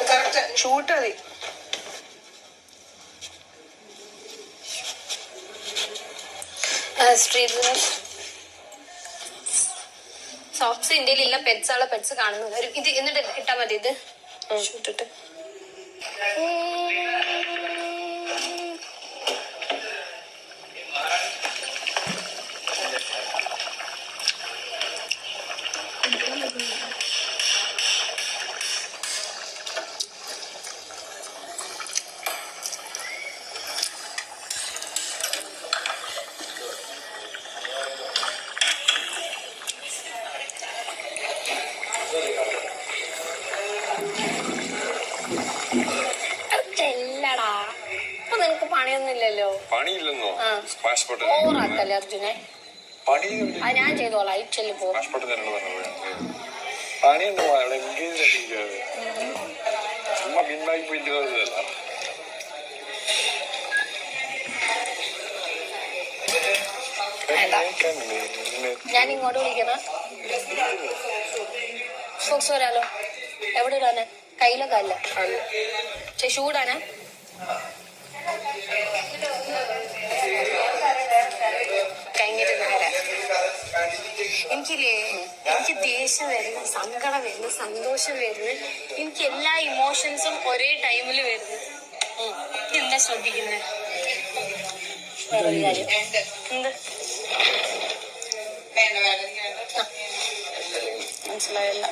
Correct shoot മതി. Socks ഇന്ത്യയിൽ ഇല്ല. പെറ്റ്സ് ഉള്ള പെറ്റ്സ് കാണുന്നത് ഇത് എന്നിട്ട് ഇട്ടാ മതി. ഇത് ഷൂട്ടിട്ട് ചെല്ലടാ. അപ്പൊ നിനക്ക് പണിയൊന്നുമില്ലല്ലോ. പണിയില്ലെന്നോ? ഓറാക്കല്ലേ അർജുനെ. ഞാൻ ചെയ്തോളാം. അയച്ചല്ലേ പോ. പണിയുണ്ടോ അവിടെ ചുമ്മാ പിന്നാക്കി പോയില്ല. ഞാൻ ഇങ്ങോട്ട് വിളിക്കണ സോക്സ് വരാലോ. എവിടെ ഇടാനാ? കയ്യിലൊക്കെ അല്ല ചൂടാനാ? കഴിഞ്ഞിട്ട് വരാം. എനിക്കില്ലേ, എനിക്ക് ദേഷ്യം വരുന്നു, സങ്കടം വരുന്നു, സന്തോഷം വരുന്നു. എനിക്ക് എല്ലാ ഇമോഷൻസും ഒരേ ടൈമിൽ വരുന്നു. എന്താ ശ്രദ്ധിക്കുന്നത്? വേറൊരു കാര്യം എന്ത് മനസ്സിലായല്ല.